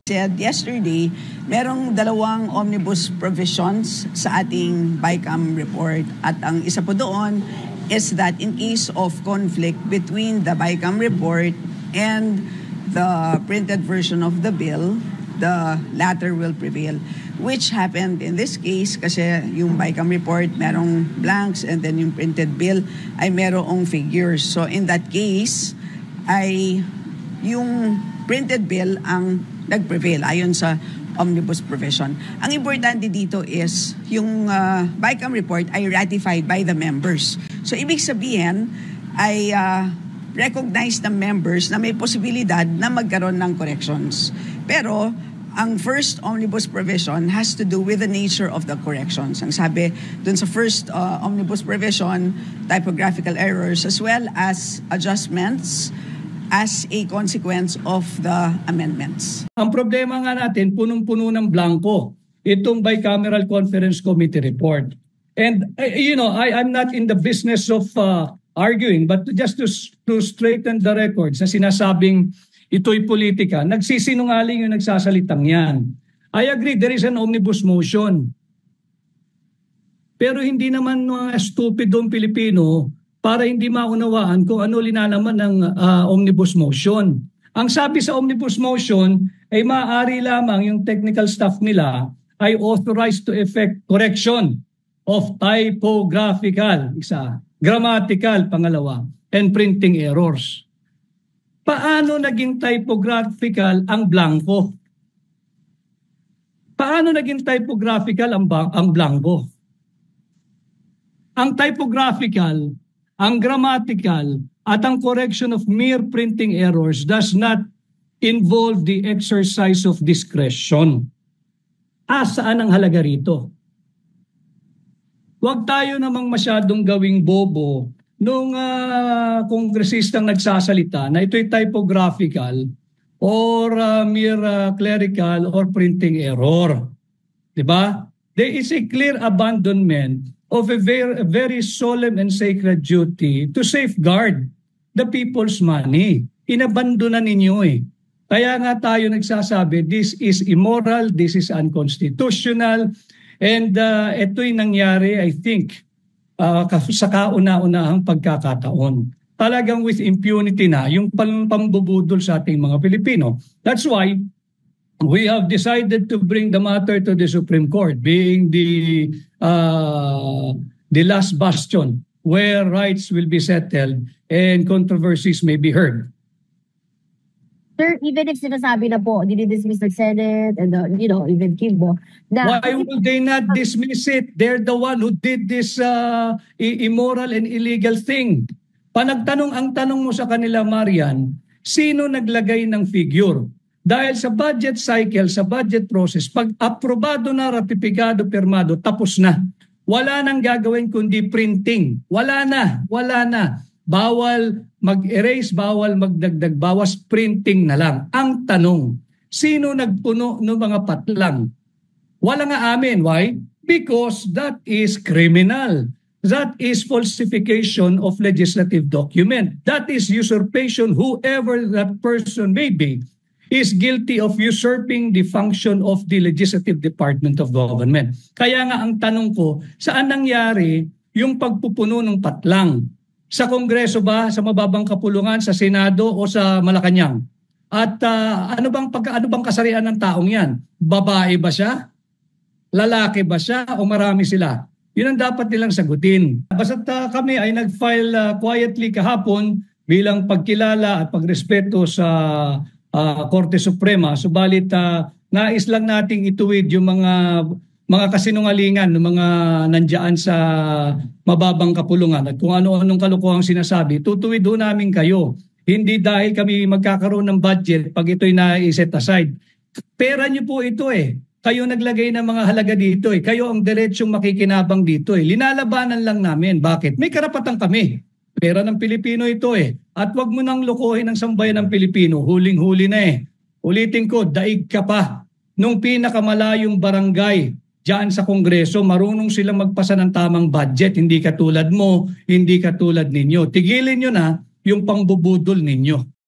said yesterday, merong dalawang omnibus provisions sa ating BICAM report. At ang isa po doon is that in case of conflict between the BICAM report and the printed version of the bill, the latter will prevail. Which happened in this case kasi yung BICAM report merong blanks and then yung printed bill ay merong figures. So in that case ay yung printed bill ang nag-prevail ayon sa omnibus provision. Ang importante dito is yung BICAM report ay ratified by the members. So ibig sabihin ay recognize ng members na may posibilidad na magkaroon ng corrections. Pero ang first omnibus provision has to do with the nature of the corrections. Ang sabi dun sa first omnibus provision, typographical errors as well as adjustments as a consequence of the amendments. Ang problema nga natin, punong-puno ng blanco itong bicameral conference committee report. And I'm not in the business of arguing, but just to straighten the records na sinasabing ito'y politika, nagsisinungaling yung nagsasalitang yan. I agree, there is an omnibus motion. Pero hindi naman mga stupidong Pilipino para hindi maunawaan kung ano linalaman ng omnibus motion. Ang sabi sa omnibus motion ay maaari lamang yung technical staff nila ay authorized to effect correction of typographical, isa, grammatical, pangalawa, and printing errors. Paano naging typographical ang blanco? Paano naging typographical ang blanco? Ang typographical, ang grammatical, at ang correction of mere printing errors does not involve the exercise of discretion. Saan ang halaga rito? Huwag tayo namang masyadong gawing bobo nung kongresistang nagsasalita na ito'y typographical or mere clerical or printing error. Diba? There is a clear abandonment of a very solemn and sacred duty to safeguard the people's money. Inabandonan ninyo eh. Kaya nga tayo nagsasabi, this is immoral, this is unconstitutional, and ito'y nangyari, I think, sa kauna-unahang pagkakataon. Talagang with impunity na yung pambubudol sa ating mga Pilipino. That's why we have decided to bring the matter to the Supreme Court, being the last bastion where rights will be settled and controversies may be heard. Sir, even if sinasabi na po, dinidismiss ng Senate and even Kimbo. Why would they not dismiss it? They're the one who did this immoral and illegal thing. Ang tanong mo sa kanila, Marian, sino naglagay ng figure? Dahil sa budget cycle, sa budget process, pag aprobado na, ratipikado, pirmado, tapos na. Wala nang gagawin kundi printing. Wala na. Bawal mag-erase, bawal magdagdag, bawas printing na lang. Ang tanong, sino nagpuno ng mga patlang? Wala nga amin. Why? Because that is criminal. That is falsification of legislative document. That is usurpation. Whoever that person may be is guilty of usurping the function of the legislative department of government. Kaya nga ang tanong ko, saan nangyari yung pagpupuno ng patlang? Sa Kongreso ba, sa mababang kapulungan, sa Senado o sa Malacanang? At ano bang kasarian ng taong yan? Babae ba siya? Lalaki ba siya? O marami sila? Yun ang dapat nilang sagutin. Basta't kami ay nag-file quietly kahapon bilang pagkilala at pagrespeto sa Korte Suprema. Subalit nais lang nating ituwid yung mga kasinungalingan ng mga nandiyan sa mababang kapulungan at kung ano-anong kalokohang sinasabi, tutuwid ho namin kayo. Hindi dahil kami magkakaroon ng budget pag ito'y na-set aside. Pera niyo po ito eh. Kayo naglagay ng mga halaga dito eh. Kayo ang diretsyong makikinabang dito eh. Linalabanan lang namin. Bakit? May karapatan kami. Pera ng Pilipino ito eh. At wag mo nang lokohin ang sambayan ng Pilipino. Huling-huli na eh. Ulitin ko, daig ka pa. Nung pinakamalayong barangay diyan sa Kongreso, marunong silang magpasa ng tamang budget. Hindi katulad mo, hindi katulad ninyo. Tigilin nyo na yung pangbubudol ninyo.